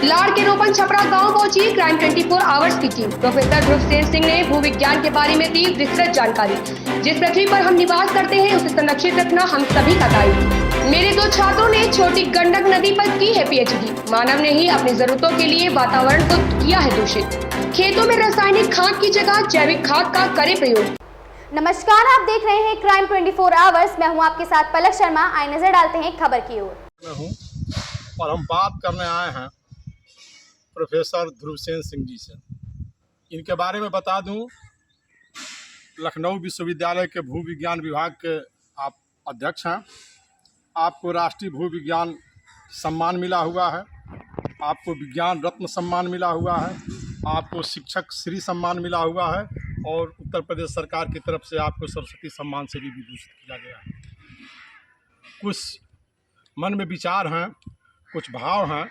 लाड़ के रोपन छपरा गांव पहुंची क्राइम 24 आवर्स की टीम। प्रोफेसर ध्रुवसेन सिंह ने भूविज्ञान के बारे में दी विस्तृत जानकारी। जिस पृथ्वी पर हम निवास करते हैं उसे संरक्षित रखना हम सभी का दायित्व। मेरे दो छात्रों ने छोटी गंडक नदी पर की है पीएचडी। मानव ने ही अपनी जरूरतों के लिए वातावरण को किया है दूषित। खेतों में रासायनिक खाद की जगह जैविक खाद का करे प्रयोग। नमस्कार, आप देख रहे हैं क्राइम 24 आवर्स। मैं हूं आपके साथ पलक शर्मा। आइए नजर डालते हैं खबर की ओर। मैं हूं और हम बात करने आए हैं प्रोफेसर ध्रुवसेन सिंह जी से। इनके बारे में बता दूं, लखनऊ विश्वविद्यालय के भू विज्ञान विभाग के आप अध्यक्ष हैं। आपको राष्ट्रीय भू विज्ञान सम्मान मिला हुआ है, आपको विज्ञान रत्न सम्मान मिला हुआ है, आपको शिक्षक श्री सम्मान मिला हुआ है और उत्तर प्रदेश सरकार की तरफ से आपको सरस्वती सम्मान से भी विभूषित किया गया है। कुछ मन में विचार हैं, कुछ भाव हैं,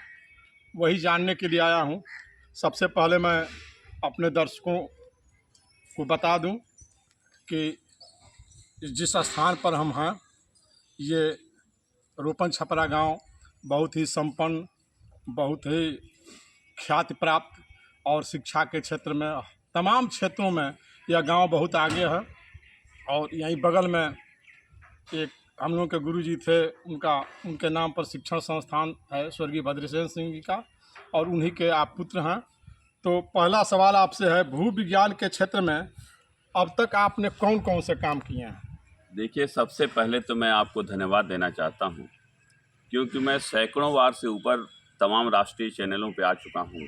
वही जानने के लिए आया हूं। सबसे पहले मैं अपने दर्शकों को बता दूं कि जिस स्थान पर हम हैं ये रोपन छपरा गांव बहुत ही संपन्न, बहुत ही ख्याति प्राप्त और शिक्षा के क्षेत्र में तमाम क्षेत्रों में यह गांव बहुत आगे है। और यहीं बगल में एक हम लोग के गुरुजी थे, उनके नाम पर शिक्षण संस्थान है स्वर्गीय भद्रसेन सिंह जी का, और उन्हीं के आप पुत्र हैं। तो पहला सवाल आपसे है, भू विज्ञान के क्षेत्र में अब तक आपने कौन कौन से काम किए हैं? देखिए, सबसे पहले तो मैं आपको धन्यवाद देना चाहता हूँ, क्योंकि मैं सैकड़ों बार से ऊपर तमाम राष्ट्रीय चैनलों पे आ चुका हूँ,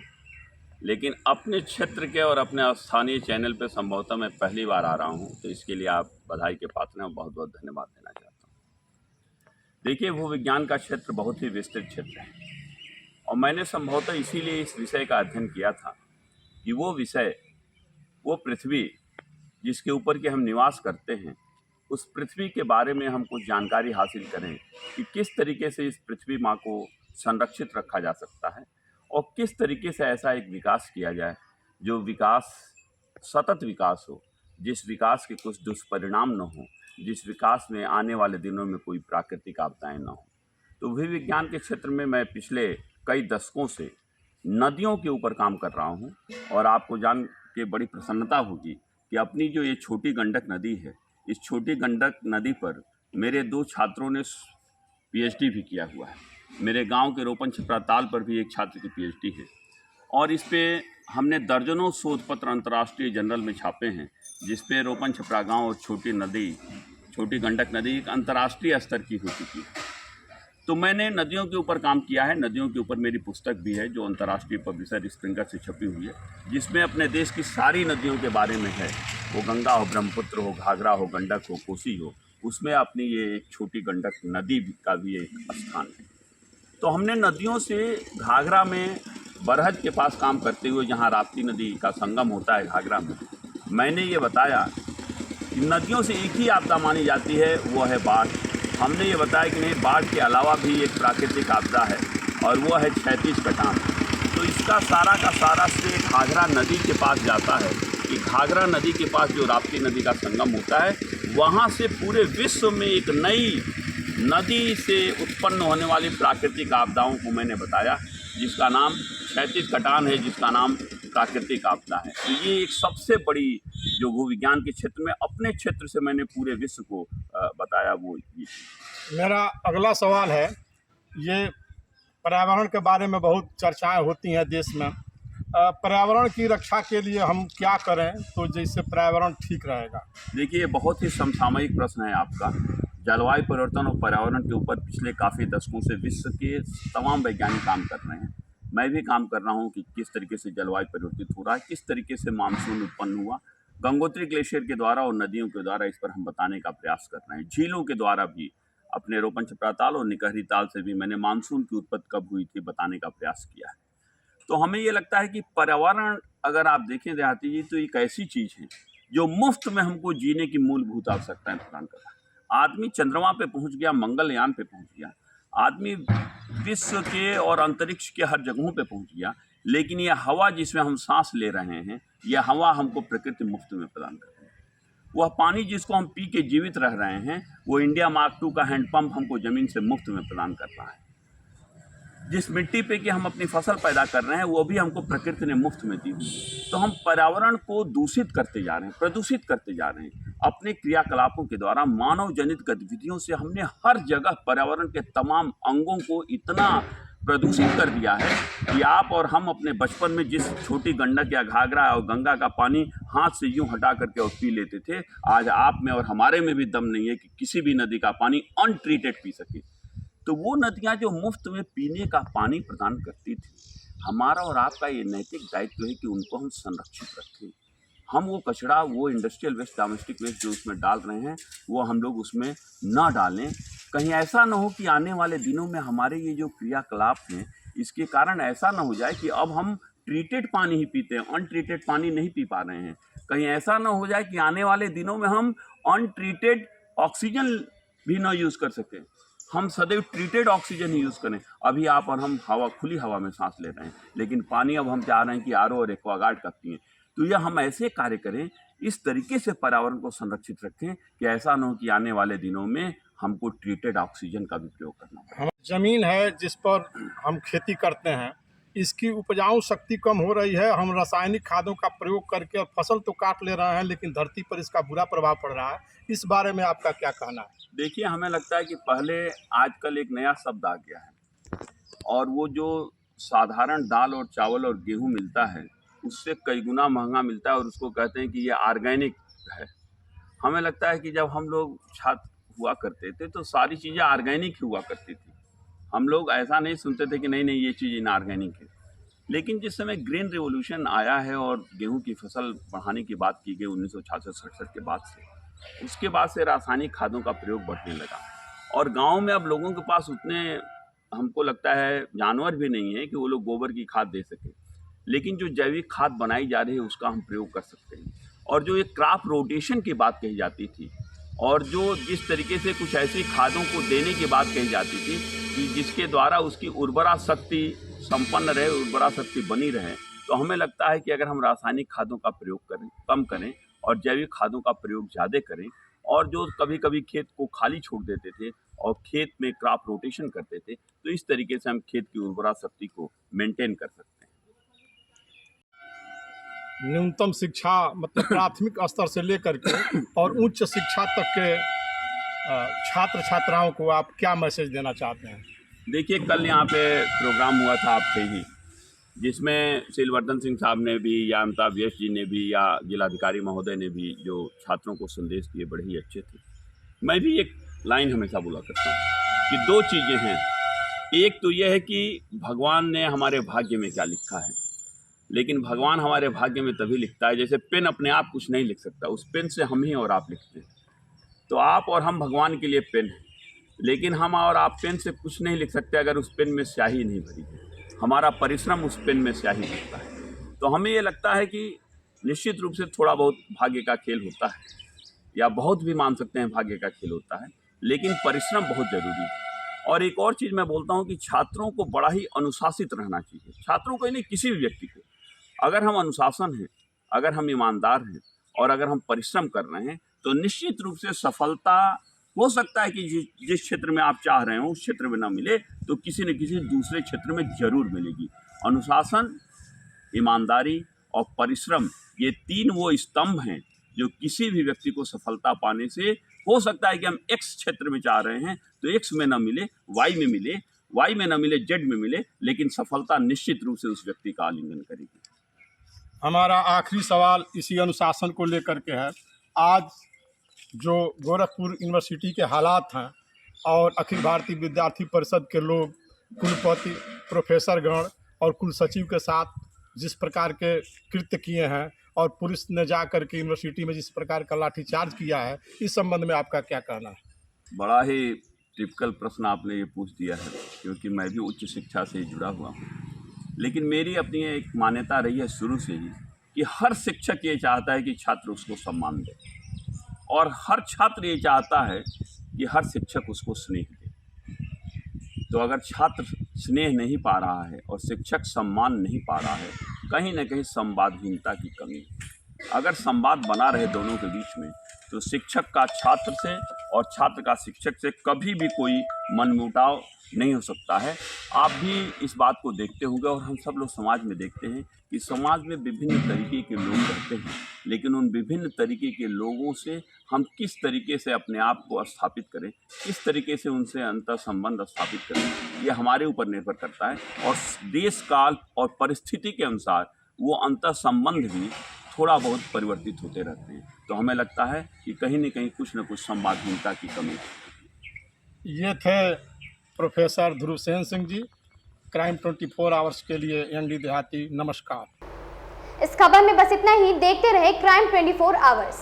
लेकिन अपने क्षेत्र के और अपने स्थानीय चैनल पे संभवतः मैं पहली बार आ रहा हूँ। तो इसके लिए आप बधाई के पात्र हैं और बहुत बहुत धन्यवाद देना चाहता हूँ। देखिए, भू विज्ञान का क्षेत्र बहुत ही विस्तृत क्षेत्र है और मैंने संभवतः इसीलिए इस विषय का अध्ययन किया था कि वो विषय, वो पृथ्वी जिसके ऊपर के हम निवास करते हैं, उस पृथ्वी के बारे में हम कुछ जानकारी हासिल करें कि किस तरीके से इस पृथ्वी माँ को संरक्षित रखा जा सकता है और किस तरीके से ऐसा एक विकास किया जाए जो विकास सतत विकास हो, जिस विकास के कुछ दुष्परिणाम न हो, जिस विकास में आने वाले दिनों में कोई प्राकृतिक आपदाएं न हो। तो भू विज्ञान के क्षेत्र में मैं पिछले कई दशकों से नदियों के ऊपर काम कर रहा हूँ और आपको जान के बड़ी प्रसन्नता होगी कि अपनी जो ये छोटी गंडक नदी है, इस छोटी गंडक नदी पर मेरे दो छात्रों ने पीएचडी भी किया हुआ है। मेरे गांव के रोपन छपरा ताल पर भी एक छात्र की पीएचडी है और इस पे हमने दर्जनों शोध पत्र अंतर्राष्ट्रीय जर्नल में छापे हैं, जिस पे रोपन छपरा गांव और छोटी गंडक नदी एक अंतर्राष्ट्रीय स्तर की हो चुकी है। तो मैंने नदियों के ऊपर काम किया है। नदियों के ऊपर मेरी पुस्तक भी है जो अंतर्राष्ट्रीय पब्लिशर स्प्रिंगर से छपी हुई है, जिसमें अपने देश की सारी नदियों के बारे में है। वो गंगा हो, ब्रह्मपुत्र हो, घाघरा हो, गंडक हो, कोसी हो, उसमें अपनी ये एक छोटी गंडक नदी का भी एक स्थान है। तो हमने नदियों से घाघरा में बरहज के पास काम करते हुए, जहाँ राप्ती नदी का संगम होता है घाघरा में, मैंने ये बताया कि नदियों से एक ही आपदा मानी जाती है, वो है बाढ़। हमने ये बताया कि नहीं, बाढ़ के अलावा भी एक प्राकृतिक आपदा है और वो है क्षैतिज कटान। तो इसका सारा का सारा श्रेय घाघरा नदी के पास जाता है कि घाघरा नदी के पास जो राप्ती नदी का संगम होता है, वहाँ से पूरे विश्व में एक नई नदी से उत्पन्न होने वाली प्राकृतिक आपदाओं को मैंने बताया, जिसका नाम क्षैतिज कटान है, जिसका नाम प्राकृतिक आपदा है। तो ये एक सबसे बड़ी जो भू विज्ञान के क्षेत्र में अपने क्षेत्र से मैंने पूरे विश्व को बताया, वो ये। मेरा अगला सवाल है, ये पर्यावरण के बारे में बहुत चर्चाएं होती हैं देश में। पर्यावरण की रक्षा के लिए हम क्या करें तो जैसे पर्यावरण ठीक रहेगा? देखिए, बहुत ही समसामयिक प्रश्न है आपका। जलवायु परिवर्तन और पर्यावरण के ऊपर पिछले काफ़ी दशकों से विश्व के तमाम वैज्ञानिक काम कर रहे हैं। मैं भी काम कर रहा हूँ कि किस तरीके से जलवायु परिवर्तित हो रहा है, किस तरीके से मानसून उत्पन्न हुआ। गंगोत्री ग्लेशियर के द्वारा और नदियों के द्वारा इस पर हम बताने का प्रयास कर रहे हैं। झीलों के द्वारा भी, अपने रोपन छपरा ताल और निकहरी ताल से भी मैंने मानसून की उत्पत्ति कब हुई थी बताने का प्रयास किया है। तो हमें ये लगता है कि पर्यावरण, अगर आप देखें देहाती जी, तो एक ऐसी चीज़ है जो मुफ्त में हमको जीने की मूलभूत आवश्यकताएं प्रदान कर रहा है। आदमी चंद्रमा पे पहुंच गया, मंगलयान पे पहुंच गया, आदमी विश्व के और अंतरिक्ष के हर जगहों पे पहुंच गया, लेकिन यह हवा जिसमें हम सांस ले रहे हैं, यह हवा हमको प्रकृति मुफ्त में प्रदान कर रही है। वह पानी जिसको हम पी के जीवित रह रहे हैं, वो इंडिया मार्क II का हैंडपंप हमको ज़मीन से मुफ्त में प्रदान कर रहा है। जिस मिट्टी पे कि हम अपनी फसल पैदा कर रहे हैं वो भी हमको प्रकृति ने मुफ्त में दी। तो हम पर्यावरण को दूषित करते जा रहे हैं, प्रदूषित करते जा रहे हैं अपने क्रियाकलापों के द्वारा। मानव जनित गतिविधियों से हमने हर जगह पर्यावरण के तमाम अंगों को इतना प्रदूषित कर दिया है कि आप और हम अपने बचपन में जिस छोटी गंडक या घाघरा और गंगा का पानी हाथ से यूं हटा करके और पी लेते थे, आज आप में और हमारे में भी दम नहीं है कि किसी भी नदी का पानी अनट्रीटेड पी सके। तो वो नदियां जो मुफ्त में पीने का पानी प्रदान करती थी, हमारा और आपका ये नैतिक दायित्व है कि उनको हम संरक्षित रखें। हम वो कचरा, वो इंडस्ट्रियल वेस्ट, डोमेस्टिक वेस्ट जो उसमें डाल रहे हैं, वो हम लोग उसमें ना डालें। कहीं ऐसा ना हो कि आने वाले दिनों में हमारे ये जो क्रियाकलाप हैं, इसके कारण ऐसा ना हो जाए कि अब हम ट्रीटेड पानी ही पीते हैं, अनट्रीटेड पानी नहीं पी पा रहे हैं। कहीं ऐसा ना हो जाए कि आने वाले दिनों में हम अनट्रीटेड ऑक्सीजन भी ना यूज़ कर सकें, हम सदैव ट्रीटेड ऑक्सीजन ही यूज़ करें। अभी आप और हम हवा, खुली हवा में सांस ले रहे हैं, लेकिन पानी अब हम चाह रहे हैं कि आरओ और एक्वागार्ड का पिएं। तो यह हम ऐसे कार्य करें, इस तरीके से पर्यावरण को संरक्षित रखें कि ऐसा न हो कि आने वाले दिनों में हमको ट्रीटेड ऑक्सीजन का भी प्रयोग करना पड़े। ज़मीन है जिस पर हम खेती करते हैं, इसकी उपजाऊ शक्ति कम हो रही है। हम रासायनिक खादों का प्रयोग करके और फसल तो काट ले रहे हैं, लेकिन धरती पर इसका बुरा प्रभाव पड़ रहा है। इस बारे में आपका क्या कहना है? देखिए, हमें लगता है कि पहले आजकल एक नया शब्द आ गया है, और वो जो साधारण दाल और चावल और गेहूँ मिलता है, उससे कई गुना महंगा मिलता है, और उसको कहते हैं कि ये ऑर्गेनिक है। हमें लगता है कि जब हम लोग छात्र हुआ करते थे तो सारी चीज़ें ऑर्गेनिक ही हुआ करती थी। हम लोग ऐसा नहीं सुनते थे कि नहीं नहीं ये चीज़ इनऑर्गेनिक है। लेकिन जिस समय ग्रीन रिवॉल्यूशन आया है और गेहूं की फसल बढ़ाने की बात की गई 1966-67 के बाद से, उसके बाद से रासायनिक खादों का प्रयोग बढ़ने लगा, और गाँव में अब लोगों के पास उतने, हमको लगता है, जानवर भी नहीं है कि वो लोग गोबर की खाद दे सके। लेकिन जो जैविक खाद बनाई जा रही है उसका हम प्रयोग कर सकते हैं। और जो एक क्रॉप रोटेशन की बात कही जाती थी, और जो जिस तरीके से कुछ ऐसी खादों को देने की बात कही जाती थी कि जिसके द्वारा उसकी उर्वरा शक्ति संपन्न रहे, उर्वरा शक्ति बनी रहे, तो हमें लगता है कि अगर हम रासायनिक खादों का प्रयोग करें, कम करें, और जैविक खादों का प्रयोग ज़्यादा करें, और जो कभी कभी खेत को खाली छोड़ देते थे और खेत में क्रॉप रोटेशन करते थे, तो इस तरीके से हम खेत की उर्वरा शक्ति को मेंटेन कर सकते हैं। न्यूनतम शिक्षा मतलब प्राथमिक स्तर से लेकर के और उच्च शिक्षा तक के छात्र छात्राओं को आप क्या मैसेज देना चाहते हैं? देखिए, कल यहाँ पे प्रोग्राम हुआ था आपसे ही, जिसमें सिलवर्धन सिंह साहब ने भी, या अमिताभ यश जी ने भी, या जिलाधिकारी महोदय ने भी जो छात्रों को संदेश दिए, बड़े ही अच्छे थे। मैं भी एक लाइन हमेशा बोला करता हूँ कि दो चीज़ें हैं। एक तो यह है कि भगवान ने हमारे भाग्य में क्या लिखा है, लेकिन भगवान हमारे भाग्य में तभी लिखता है, जैसे पेन अपने आप कुछ नहीं लिख सकता, उस पेन से हम ही और आप लिखते हैं। तो आप और हम भगवान के लिए पेन हैं, लेकिन हम और आप पेन से कुछ नहीं लिख सकते अगर उस पेन में स्याही नहीं भरी है। हमारा परिश्रम उस पेन में स्याही भरता है। तो हमें ये लगता है कि निश्चित रूप से थोड़ा बहुत भाग्य का खेल होता है, या बहुत भी मान सकते हैं भाग्य का खेल होता है, लेकिन परिश्रम बहुत ज़रूरी है। और एक और चीज़ मैं बोलता हूँ कि छात्रों को बड़ा ही अनुशासित रहना चाहिए। छात्रों को नहीं, किसी भी व्यक्ति को, अगर हम अनुशासन हैं, अगर हम ईमानदार हैं, और अगर हम परिश्रम कर रहे हैं, तो निश्चित रूप से सफलता हो सकता है कि जिस क्षेत्र में आप चाह रहे हो उस क्षेत्र में ना मिले, तो किसी न किसी दूसरे क्षेत्र में जरूर मिलेगी। अनुशासन, ईमानदारी और परिश्रम, ये तीन वो स्तंभ हैं जो किसी भी व्यक्ति को सफलता पाने से, हो सकता है कि हम एक्स क्षेत्र में चाह रहे हैं तो एक्स में ना मिले, वाई में मिले, वाई में ना मिले, जेड में मिले, लेकिन सफलता निश्चित रूप से उस व्यक्ति का आलिंगन करेगी। हमारा आखिरी सवाल इसी अनुशासन को लेकर के है। आज जो गोरखपुर यूनिवर्सिटी के हालात हैं, और अखिल भारतीय विद्यार्थी परिषद के लोग, कुलपति, प्रोफेसरगण और कुल सचिव के साथ जिस प्रकार के कृत्य किए हैं, और पुलिस ने जा कर के यूनिवर्सिटी में जिस प्रकार का लाठीचार्ज किया है, इस संबंध में आपका क्या कहना है? बड़ा ही टिपिकल प्रश्न आपने ये पूछ दिया है, क्योंकि मैं भी उच्च शिक्षा से जुड़ा हुआ हूँ। लेकिन मेरी अपनी एक मान्यता रही है शुरू से ही कि हर शिक्षक ये चाहता है कि छात्र उसको सम्मान दे, और हर छात्र ये चाहता है कि हर शिक्षक उसको स्नेह दे। तो अगर छात्र स्नेह नहीं पा रहा है और शिक्षक सम्मान नहीं पा रहा है, कहीं ना कहीं संवादहीनता की कमी है। अगर संवाद बना रहे दोनों के बीच में, तो शिक्षक का छात्र से और छात्र का शिक्षक से कभी भी कोई मनमुटाव नहीं हो सकता है। आप भी इस बात को देखते होंगे और हम सब लोग समाज में देखते हैं कि समाज में विभिन्न तरीके के लोग रहते हैं, लेकिन उन विभिन्न तरीके के लोगों से हम किस तरीके से अपने आप को स्थापित करें, किस तरीके से उनसे अंतर संबंध स्थापित करें, ये हमारे ऊपर निर्भर करता है। और देश काल और परिस्थिति के अनुसार वो अंतर संबंध भी थोड़ा बहुत परिवर्तित होते रहते हैं। तो हमें लगता है कि कहीं न कहीं कुछ न कुछ संवादहीनता की कमी है। ये थे professor Dhruvasena Singh ji, crime 24 hours के लिए एनडी देहाती। नमस्कार। इस खबर में बस इतना ही। देखते रहे क्राइम 24 आवर्स।